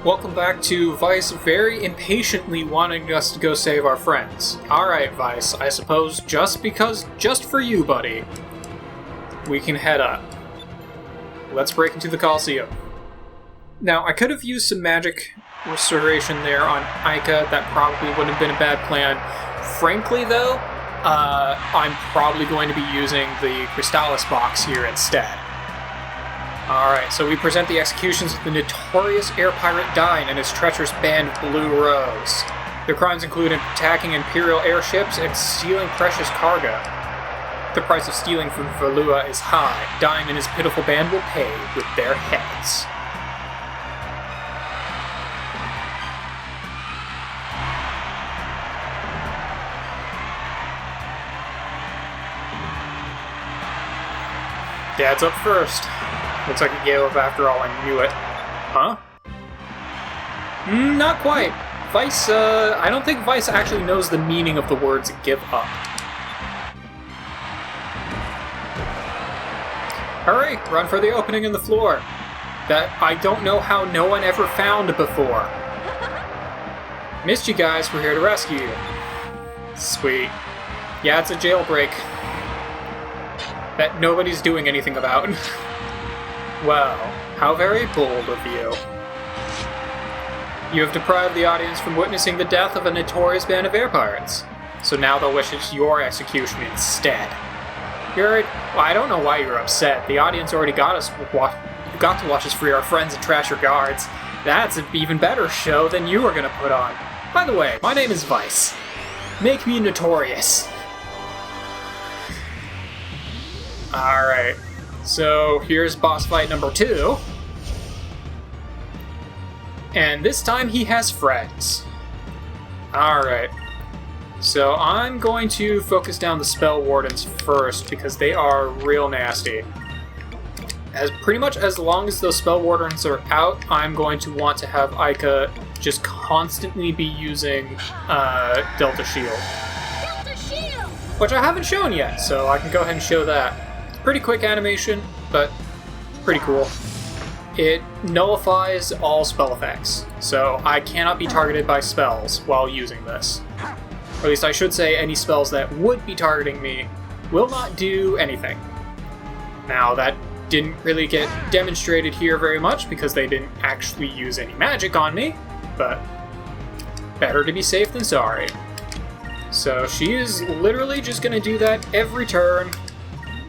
Welcome back to Vice very impatiently wanting us to go save our friends. Alright, Vice, I suppose just for you, buddy, we can head up. Let's break into the Colosseum. Now, I could have used some magic restoration there on Ica. That probably wouldn't have been a bad plan. Frankly, though, I'm probably going to be using the Crystallis box here instead. Alright, so we present the executions of the notorious air pirate Dine and his treacherous band Blue Rose. Their crimes include attacking Imperial airships and stealing precious cargo. The price of stealing from Valua is high. Dine and his pitiful band will pay with their heads. Dad's up first. Looks like he gave up after all, I knew it. Huh? Not quite. Vice, I don't think Vice actually knows the meaning of the words give up. Hurry, run for the opening in the floor. That I don't know how no one ever found before. Missed you guys, we're here to rescue you. Sweet. Yeah, it's a jailbreak that nobody's doing anything about. Well, how very bold of you. You have deprived the audience from witnessing the death of a notorious band of air pirates. So now they'll wish it's your execution instead. Well, I don't know why you're upset. The audience already got to watch us free our friends and trash your guards. That's an even better show than you were gonna put on. By the way, my name is Vice. Make me notorious. Alright. So here's boss fight number 2. And this time he has friends. Alright. So I'm going to focus down the Spell Wardens first because they are real nasty. Pretty much as long as those Spell Wardens are out, I'm going to want to have Ica just constantly be using Delta Shield. Delta Shield! Which I haven't shown yet, so I can go ahead and show that. Pretty quick animation, but pretty cool. It nullifies all spell effects, so I cannot be targeted by spells while using this. Or at least I should say any spells that would be targeting me will not do anything. Now, that didn't really get demonstrated here very much because they didn't actually use any magic on me, but better to be safe than sorry. So she is literally just going to do that every turn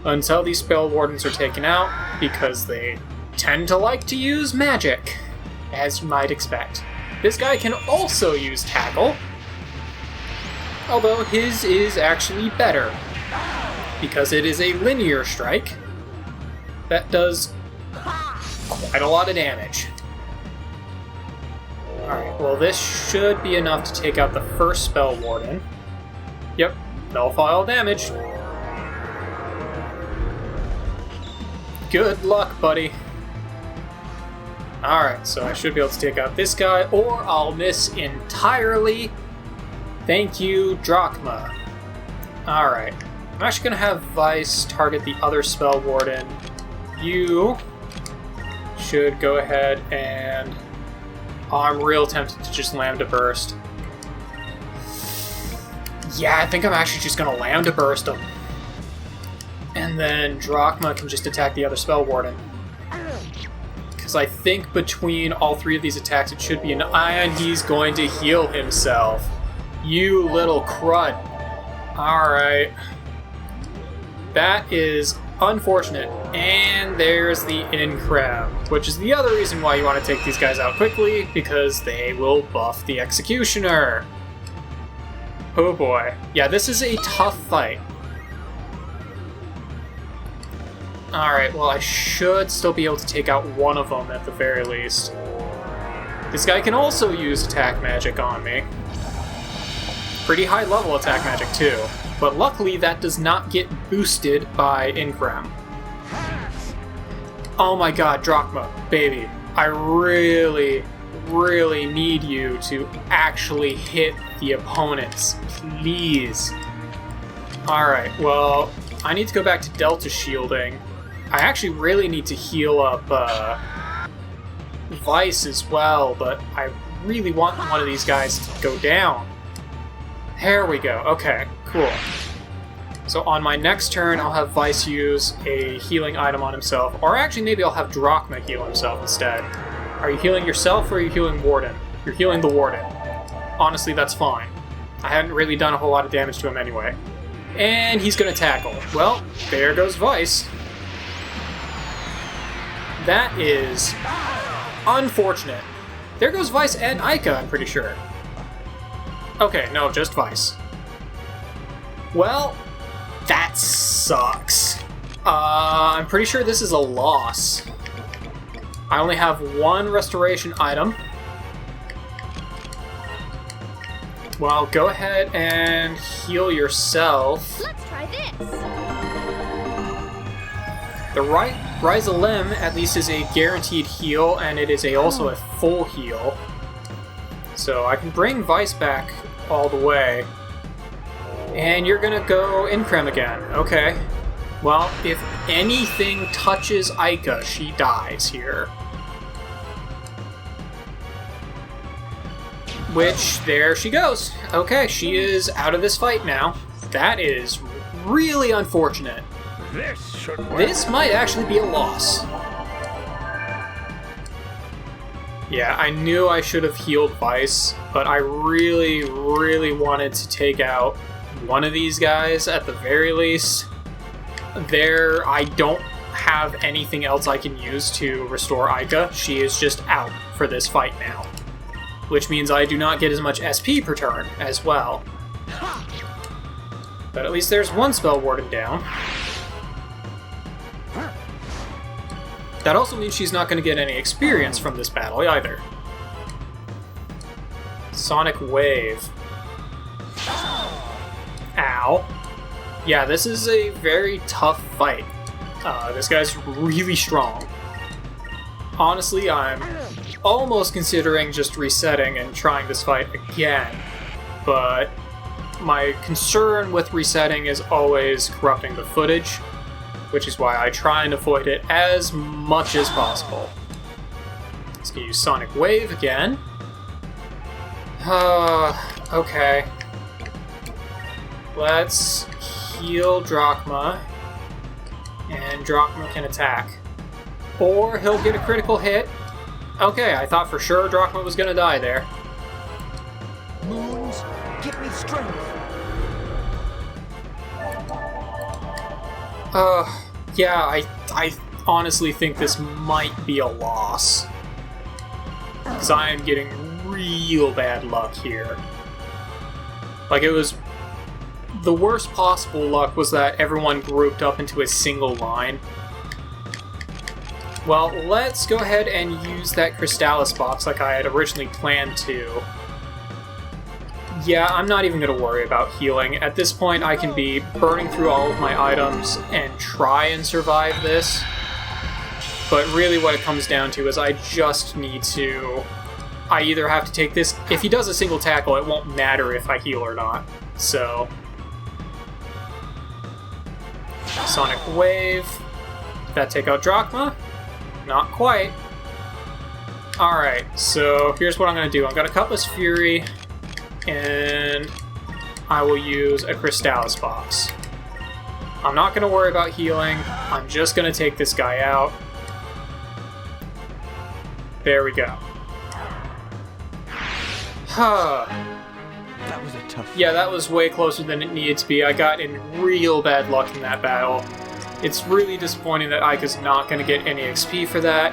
until these Spell Wardens are taken out, because they tend to like to use magic, as you might expect. This guy can also use Tackle, although his is actually better, because it is a linear strike that does quite a lot of damage. Alright, well this should be enough to take out the first Spell Warden. Yep, nullify all damage. Good luck, buddy. Alright, so I should be able to take out this guy, or I'll miss entirely. Thank you, Drachma. Alright. I'm actually going to have Vice target the other Spell Warden. You should go ahead and... Oh, I'm real tempted to just Lambda Burst. Yeah, I think I'm actually just going to Lambda Burst him. And then Drachma can just attack the other Spell Warden. Because I think between all 3 of these attacks it should be an and he's going to heal himself. You little crud. Alright. That is unfortunate. And there's the Increm, which is the other reason why you want to take these guys out quickly, because they will buff the Executioner. Oh boy. Yeah, this is a tough fight. Alright, well I should still be able to take out one of them at the very least. This guy can also use attack magic on me. Pretty high level attack magic too, but luckily that does not get boosted by Increm. Oh my god, Drachma, baby. I really, really need you to actually hit the opponents, please. Alright, well, I need to go back to Delta Shielding. I actually really need to heal up Vice as well, but I really want one of these guys to go down. There we go. Okay, cool. So on my next turn, I'll have Vice use a healing item on himself. Or actually, maybe I'll have Drachma heal himself instead. Are you healing yourself or are you healing Warden? You're healing the Warden. Honestly, that's fine. I hadn't really done a whole lot of damage to him anyway. And he's gonna tackle. Well, there goes Vice. That is unfortunate. There goes Vice and Ica, I'm pretty sure. Okay, no, just Vice. Well, that sucks. I'm pretty sure this is a loss. I only have one restoration item. Well, go ahead and heal yourself. Let's try this. The Rise a Limb at least is a guaranteed heal, and it is also a full heal. So I can bring Vice back all the way. And you're gonna go Increm again. Okay. Well, if anything touches Ica, she dies here. Which, there she goes. Okay, she is out of this fight now. That is really unfortunate. This might actually be a loss. Yeah, I knew I should have healed Vice, but I really, really wanted to take out one of these guys at the very least. I don't have anything else I can use to restore Ica. She is just out for this fight now. Which means I do not get as much SP per turn as well. But at least there's one Spell Warden down. That also means she's not going to get any experience from this battle either. Sonic Wave. Ow. Yeah, this is a very tough fight. This guy's really strong. Honestly, I'm almost considering just resetting and trying this fight again, but my concern with resetting is always corrupting the footage, which is why I try and avoid it as much as possible. Let's use Sonic Wave again. Okay. Let's heal Drachma, and Drachma can attack. Or he'll get a critical hit. Okay, I thought for sure Drachma was gonna die there. Moons, give me strength. Yeah, I honestly think this might be a loss. Because I am getting real bad luck here. Like, it was... The worst possible luck was that everyone grouped up into a single line. Well, let's go ahead and use that Crystallis box like I had originally planned to. Yeah, I'm not even going to worry about healing. At this point, I can be burning through all of my items and try and survive this. But really what it comes down to is I just need to... I either have to take this... If he does a single tackle, it won't matter if I heal or not. So... Sonic Wave. That take out Drachma? Not quite. Alright, so here's what I'm going to do. I'm going to Cutlass Fury, and I will use a Crystallis box. I'm not going to worry about healing. I'm just going to take this guy out. There we go. Huh. That was a tough fight. Yeah, that was way closer than it needed to be. I got in real bad luck in that battle. It's really disappointing that Ica's not going to get any XP for that.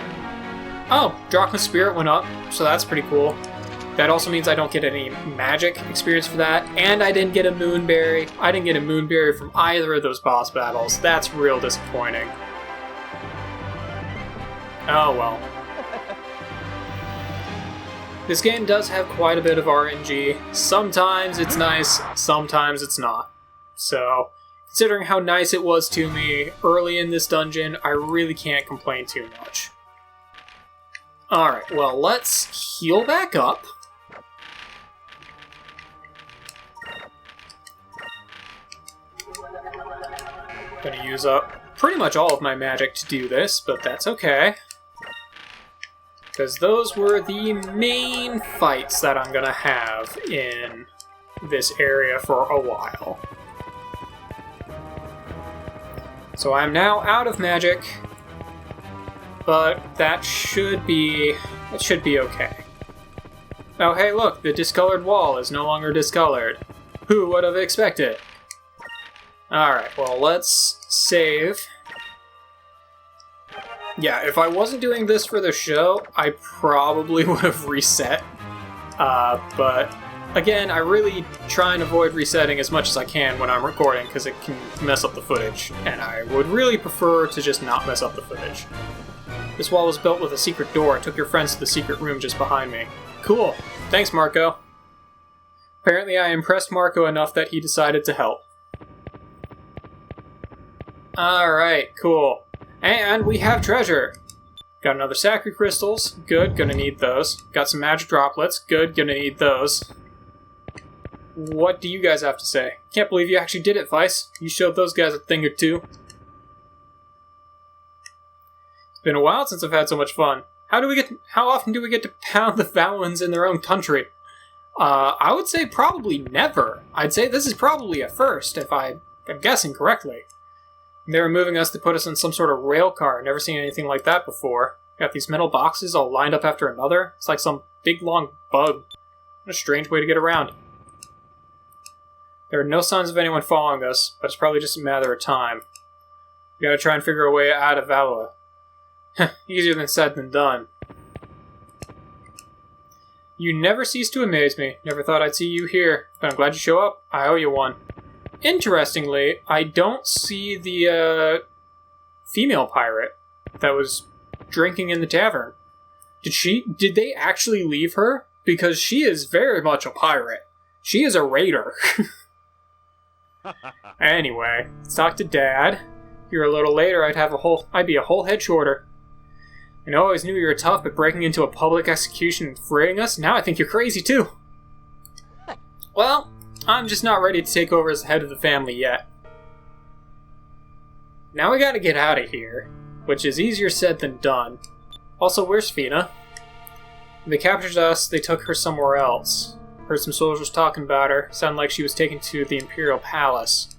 Oh, Drachma's Spirit went up, so that's pretty cool. That also means I don't get any magic experience for that, and I didn't get a Moonberry. I didn't get a Moonberry from either of those boss battles. That's real disappointing. Oh well. This game does have quite a bit of RNG. Sometimes it's nice, sometimes it's not. So, considering how nice it was to me early in this dungeon, I really can't complain too much. Alright, well, let's heal back up. Gonna use up pretty much all of my magic to do this, but that's okay. Because those were the main fights that I'm gonna have in this area for a while. So I'm now out of magic, but that should be okay. Oh hey look, the discolored wall is no longer discolored. Who would have expected? Alright, well let's save. Yeah, if I wasn't doing this for the show, I probably would have reset. But again, I really try and avoid resetting as much as I can when I'm recording because it can mess up the footage, and I would really prefer to just not mess up the footage. This wall was built with a secret door. I took your friends to the secret room just behind me. Cool. Thanks, Marco. Apparently I impressed Marco enough that he decided to help. Alright, cool. And we have treasure. Got another sacred crystals. Good, gonna need those. Got some magic droplets. Good, gonna need those. What do you guys have to say? Can't believe you actually did it, Vice. You showed those guys a thing or two. It's been a while since I've had so much fun. How often do we get to pound the Valens in their own country? I would say probably never. I'd say this is probably a first, if I'm guessing correctly. They were moving us to put us in some sort of rail car. Never seen anything like that before. Got these metal boxes all lined up after another. It's like some big long bug. What a strange way to get around. There are no signs of anyone following us, but it's probably just a matter of time. We gotta try and figure a way out of Valua. Easier than said than done. You never cease to amaze me. Never thought I'd see you here, but I'm glad you show up. I owe you one. Interestingly, I don't see the female pirate that was drinking in the tavern. Did they actually leave her? Because she is very much a pirate. She is a raider. Anyway, let's talk to Dad. Here a little later, I'd be a whole head shorter. I know I always knew you were tough, but breaking into a public execution and freeing us, now I think you're crazy too. Well, I'm just not ready to take over as the head of the family yet. Now we gotta get out of here, which is easier said than done. Also, where's Fina? When they captured us, they took her somewhere else. Heard some soldiers talking about her. Sounded like she was taken to the Imperial Palace.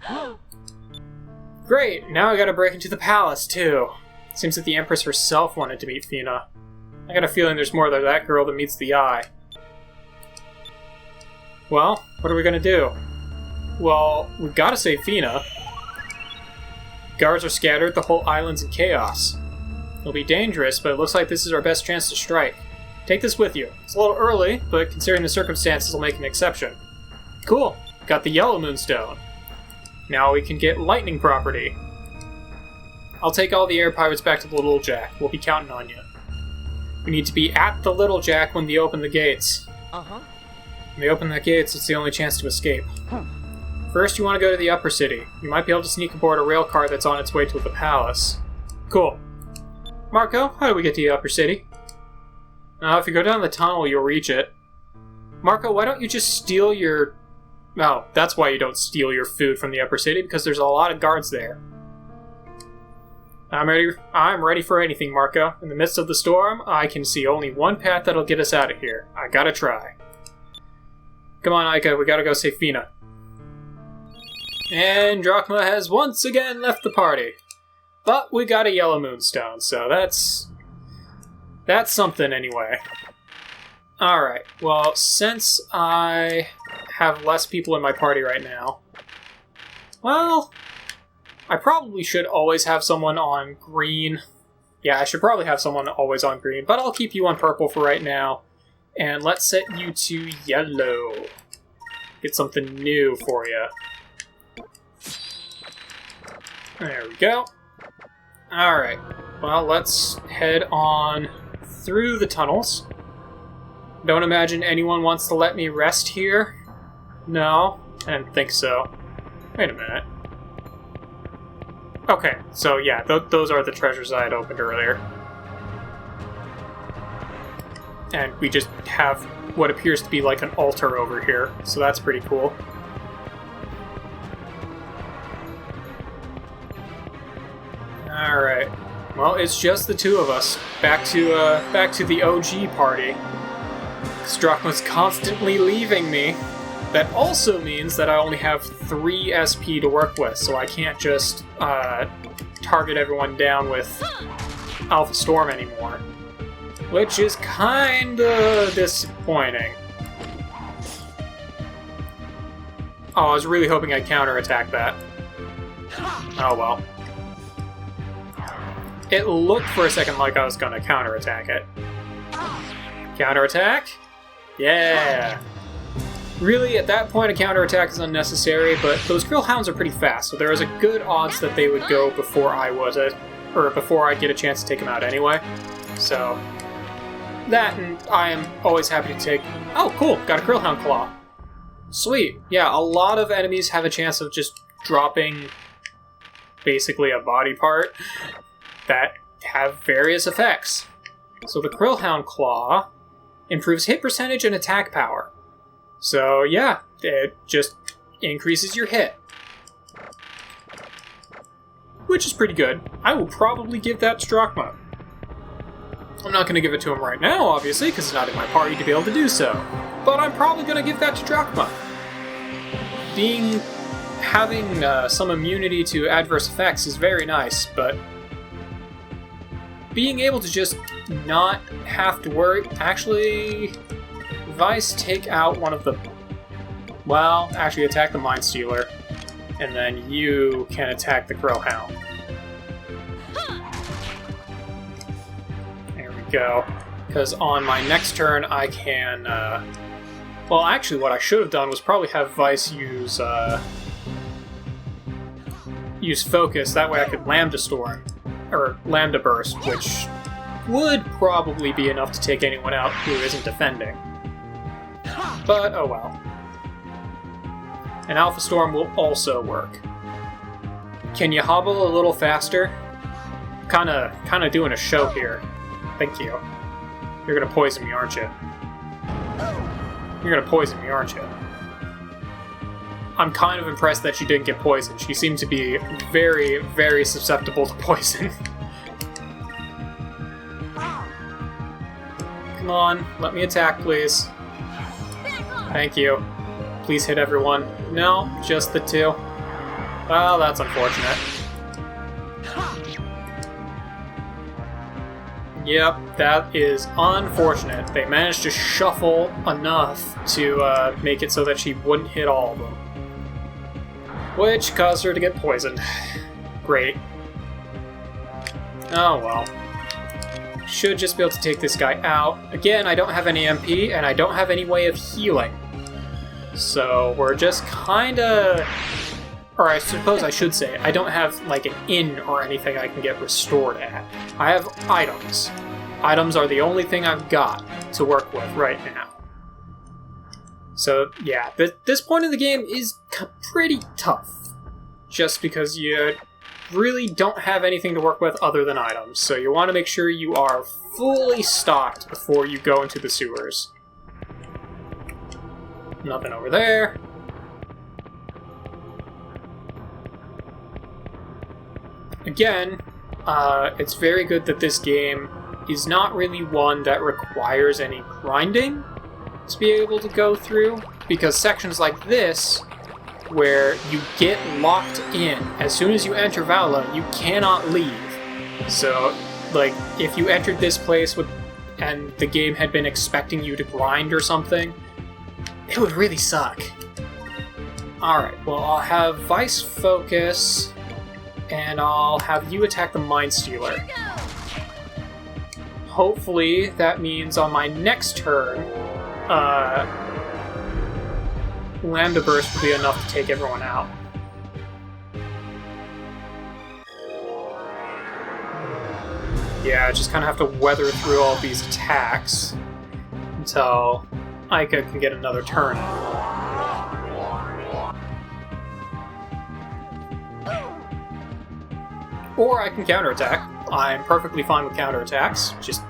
Great, now I gotta break into the palace too. Seems that the Empress herself wanted to meet Fina. I got a feeling there's more to that girl than meets the eye. Well, what are we gonna do? Well, we've gotta save Fina. Guards are scattered, the whole island's in chaos. It'll be dangerous, but it looks like this is our best chance to strike. Take this with you. It's a little early, but considering the circumstances, we'll make an exception. Cool. Got the Yellow Moonstone. Now we can get lightning property. I'll take all the air pirates back to the Little Jack. We'll be counting on you. We need to be at the Little Jack when they open the gates. When they open the gates, it's the only chance to escape. First, you want to go to the Upper City. You might be able to sneak aboard a rail car that's on its way to the palace. Cool. Marco, how do we get to the Upper City? If you go down the tunnel, you'll reach it. Marco, why don't you just steal your... No, that's why you don't steal your food from the Upper City, because there's a lot of guards there. I'm ready for anything, Marco. In the midst of the storm, I can see only one path that'll get us out of here. I gotta try. Come on, Aika, we gotta go save Fina. And Drachma has once again left the party. But we got a Yellow Moonstone, so that's something anyway. Alright, well, since I have less people in my party right now, well, I probably should always have someone on green. Yeah, I should probably have someone always on green, but I'll keep you on purple for right now. And let's set you to yellow. Get something new for you. There we go. Alright, well, let's head on through the tunnels. Don't imagine anyone wants to let me rest here. No, I didn't think so. Wait a minute. Okay, so yeah, those are the treasures I had opened earlier. And we just have what appears to be like an altar over here, so that's pretty cool. Alright. Well, it's just the two of us. Back to the OG party. Drachma's constantly leaving me. That also means that I only have 3 SP to work with, so I can't just target everyone down with Alpha Storm anymore. Which is kinda disappointing. Oh, I was really hoping I'd counterattack that. Oh well. It looked for a second like I was gonna counterattack it. Counterattack? Yeah! Really, at that point, a counterattack is unnecessary, but those Grill Hounds are pretty fast, so there is a good odds that they would go before I would, or before I'd get a chance to take them out anyway. So, that, and I am always happy to take... Oh, cool! Got a Grill Hound Claw. Sweet. Yeah, a lot of enemies have a chance of just dropping basically a body part that have various effects. So the Krillhound Claw improves hit percentage and attack power. So yeah, it just increases your hit. Which is pretty good. I will probably give that to Drachma. I'm not going to give it to him right now, obviously, because it's not in my party to be able to do so. But I'm probably going to give that to Drachma. Having some immunity to adverse effects is very nice, but being able to just not have to worry... Actually, Vice, take out one of the... Well, actually attack the Mind Stealer, and then you can attack the Crowhound. There we go. Because on my next turn, I can... Well, actually, what I should have done was probably have Vice use Focus. That way I could Lambda Storm, or Lambda Burst, which would probably be enough to take anyone out who isn't defending. But, oh well. And Alpha Storm will also work. Can you hobble a little faster? Kinda doing a show here. Thank you. You're gonna poison me, aren't you? You're gonna poison me, aren't you? I'm kind of impressed that she didn't get poisoned. She seemed to be very, very susceptible to poison. Come on, let me attack, please. Thank you. Please hit everyone. No, just the 2. Well, that's unfortunate. Yep, that is unfortunate. They managed to shuffle enough to make it so that she wouldn't hit all of them. Which caused her to get poisoned. Great. Oh well. Should just be able to take this guy out. Again, I don't have any MP, and I don't have any way of healing. So we're just kinda... Or I suppose I should say, I don't have like an inn or anything I can get restored at. I have items. Items are the only thing I've got to work with right now. So yeah, this point of the game is pretty tough. Just because you really don't have anything to work with other than items. So you want to make sure you are fully stocked before you go into the sewers. Nothing over there. Again, it's very good that this game is not really one that requires any grinding to be able to go through, because sections like this, where you get locked in, as soon as you enter Vala, you cannot leave. So, like, if you entered this place and the game had been expecting you to grind or something, it would really suck. Alright, well, I'll have Vice Focus, and I'll have you attack the Mind Stealer. Hopefully, that means on my next turn, Lambda Burst will be enough to take everyone out. Yeah, I just kind of have to weather through all these attacks until Aika can get another turn. Or I can counterattack. I'm perfectly fine with counterattacks. Just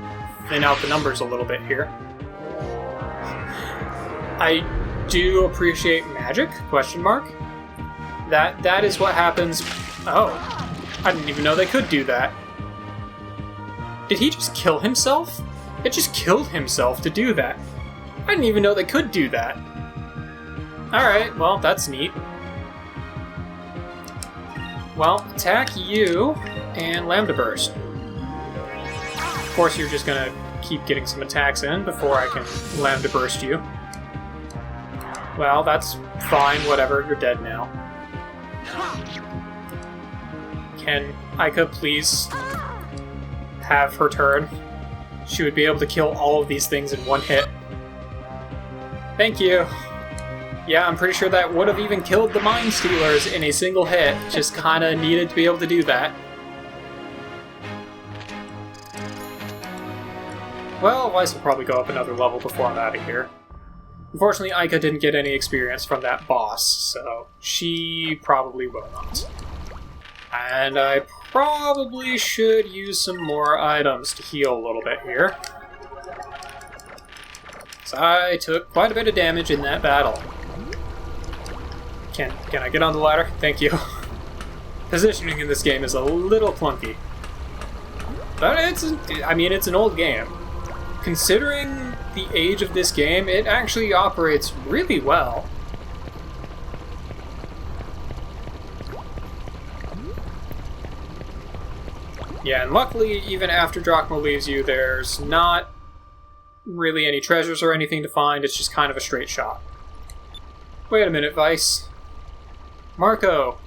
thin out the numbers a little bit here. I do appreciate magic, question mark. That is what happens... Oh, I didn't even know they could do that. Did he just kill himself? It just killed himself to do that. I didn't even know they could do that. Alright, well, that's neat. Well, attack you and Lambda Burst. Of course, you're just gonna keep getting some attacks in before I can Lambda Burst you. Well, that's fine, whatever, you're dead now. Can Aika please have her turn? She would be able to kill all of these things in one hit. Thank you. Yeah, I'm pretty sure that would have even killed the Mind Stealers in a single hit. Just kinda needed to be able to do that. Well, Weiss will probably go up another level before I'm out of here. Unfortunately, Aika didn't get any experience from that boss, so she probably will not. And I probably should use some more items to heal a little bit here. So I took quite a bit of damage in that battle. Can I get on the ladder? Thank you. Positioning in this game is a little clunky. But it's an old game. Considering the age of this game, it actually operates really well. Yeah, and luckily, even after Drachma leaves you, there's not really any treasures or anything to find. It's just kind of a straight shot. Wait a minute, Weiss. Marco,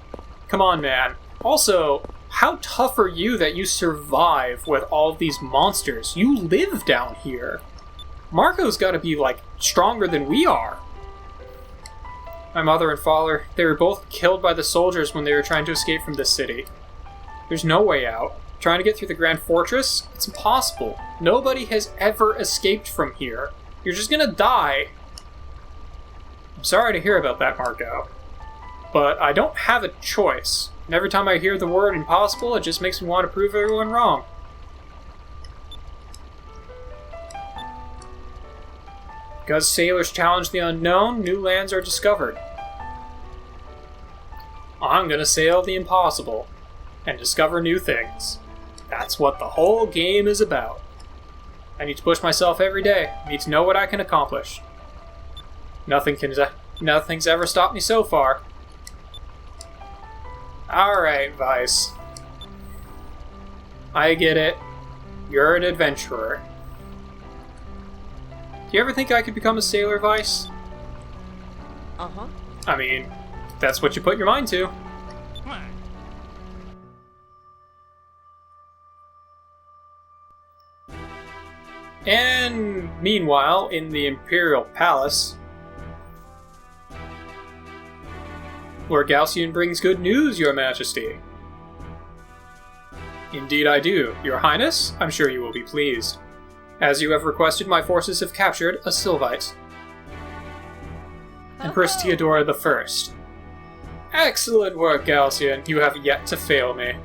come on, man. Also, how tough are you that you survive with all of these monsters? You live down here. Marco's got to be, like, stronger than we are. My mother and father, they were both killed by the soldiers when they were trying to escape from this city. There's no way out. Trying to get through the Grand Fortress? It's impossible. Nobody has ever escaped from here. You're just gonna die. I'm sorry to hear about that, Marco. But I don't have a choice. And every time I hear the word impossible, it just makes me want to prove everyone wrong. Because sailors challenge the unknown, new lands are discovered. I'm gonna sail the impossible and discover new things. That's what the whole game is about. I need to push myself every day. I need to know what I can accomplish. Nothing's ever stopped me so far. Alright, Weiss. I get it. You're an adventurer. Do you ever think I could become a sailor, Weiss? Uh-huh. I mean, that's what you put your mind to. And meanwhile, in the Imperial Palace, Lord Galcian brings good news, Your Majesty. Indeed I do, Your Highness. I'm sure you will be pleased. As you have requested, my forces have captured a Sylvite. Empress Theodora I. Excellent work, Galcian. You have yet to fail me.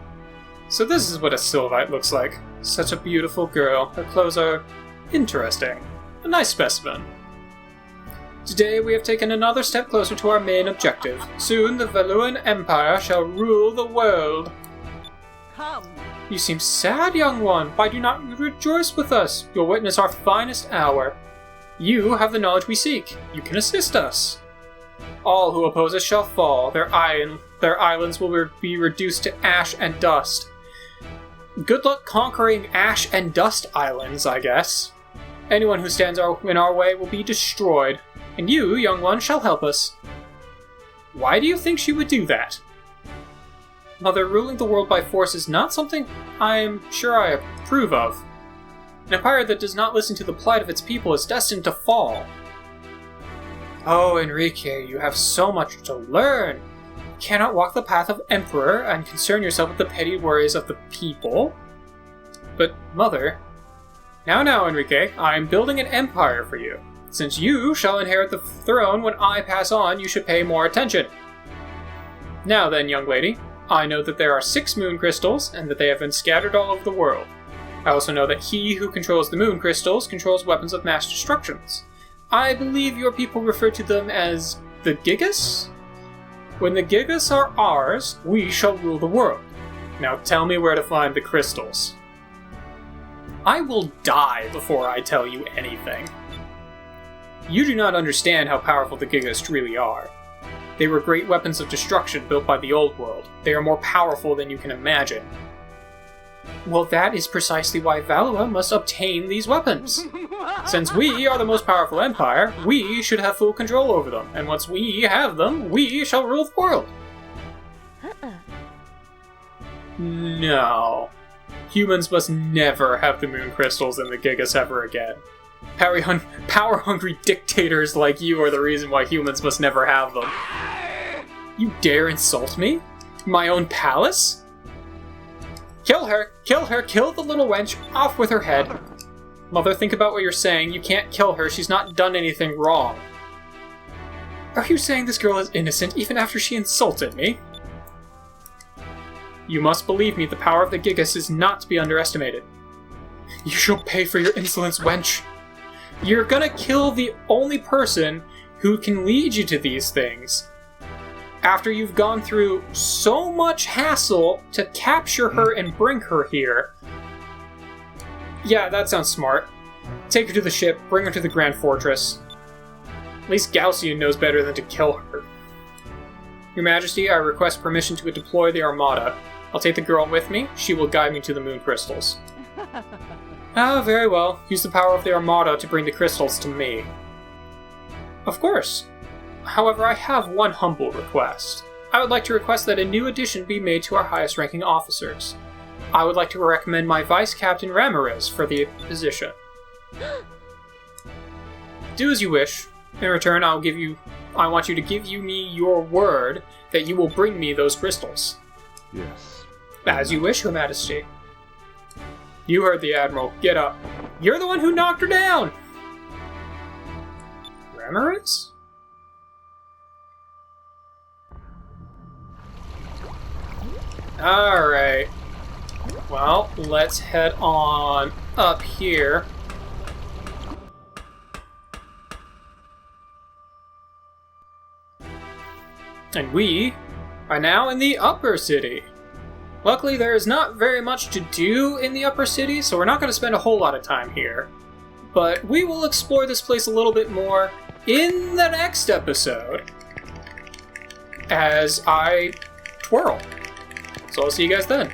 So this is what a Sylvite looks like. Such a beautiful girl. Her clothes are interesting. A nice specimen. Today we have taken another step closer to our main objective. Soon the Valuan Empire shall rule the world. Come. You seem sad, young one. Why do not you rejoice with us? You'll witness our finest hour. You have the knowledge we seek. You can assist us. All who oppose us shall fall. Their islands will be reduced to ash and dust. Good luck conquering ash and dust islands, I guess. Anyone who stands in our way will be destroyed. And you, young one, shall help us. Why do you think she would do that? Mother, ruling the world by force is not something I'm sure I approve of. An empire that does not listen to the plight of its people is destined to fall. Oh, Enrique, you have so much to learn. You cannot walk the path of emperor and concern yourself with the petty worries of the people. But, Mother... Now, Enrique, I am building an empire for you. Since you shall inherit the throne when I pass on, you should pay more attention. Now then, young lady, I know that there are 6 moon crystals, and that they have been scattered all over the world. I also know that he who controls the moon crystals controls weapons of mass destructions. I believe your people refer to them as the Gigas? When the Gigas are ours, we shall rule the world. Now tell me where to find the crystals. I will die before I tell you anything. You do not understand how powerful the Gigas really are. They were great weapons of destruction built by the old world. They are more powerful than you can imagine. Well, that is precisely why Valua must obtain these weapons. Since we are the most powerful empire, we should have full control over them, and once we have them, we shall rule the world. No. Humans must never have the moon crystals and the Gigas ever again. Power-hungry dictators like you are the reason why humans must never have them. You dare insult me? My own palace? Kill her! Kill her! Kill the little wench! Off with her head! Mother, think about what you're saying. You can't kill her. She's not done anything wrong. Are you saying this girl is innocent even after she insulted me? You must believe me, the power of the Gigas is not to be underestimated. You shall pay for your insolence, wench. You're gonna kill the only person who can lead you to these things. After you've gone through so much hassle to capture her and bring her here. Yeah, that sounds smart. Take her to the ship, bring her to the Grand Fortress. At least Gaussian knows better than to kill her. Your Majesty, I request permission to deploy the Armada. I'll take the girl with me. She will guide me to the moon crystals. Ah, very well. Use the power of the Armada to bring the crystals to me. Of course. However, I have one humble request. I would like to request that a new addition be made to our highest-ranking officers. I would like to recommend my Vice Captain Ramirez for the position. Do as you wish. In return, I want you to give me your word that you will bring me those crystals. Yes. As you wish, Your Majesty. You heard the Admiral. Get up. You're the one who knocked her down! Ramirez? Alright. Well, let's head on up here. And we are now in the upper city. Luckily, there is not very much to do in the upper city, so we're not going to spend a whole lot of time here. But we will explore this place a little bit more in the next episode as I twirl. So I'll see you guys then.